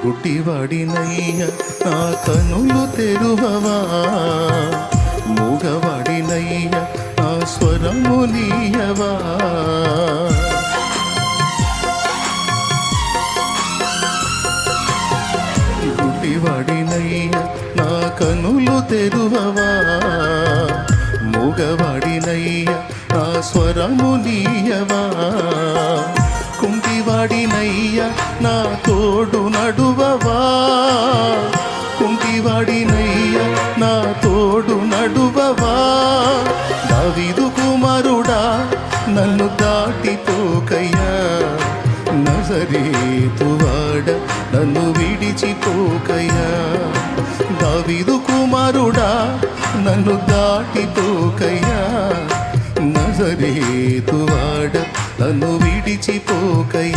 గుడ్డివాడినయ్య నా కనులు తెరువవా, మూగవాడినయ్య నా స్వరము నీయవా. గుడ్డివాడినయ్య నా కనులు తెరువవా, మూగవాడినయ్య నా స్వరము నీయవా. కుంటివాడినయ్య నా తోడు నడువవా, కుంటివాడినయ్య నా తోడు నడువవా. దావీదు కుమారుడా నన్ను దాటిపోకయ్యా, నజరేతువాడ నన్ను విడిచిపోకయ్యా. దావీదు కుమారుడా నన్ను దాటిపోకయ్యా, నజరేతువాడ నన్ను విడిచిపోకయ్యా.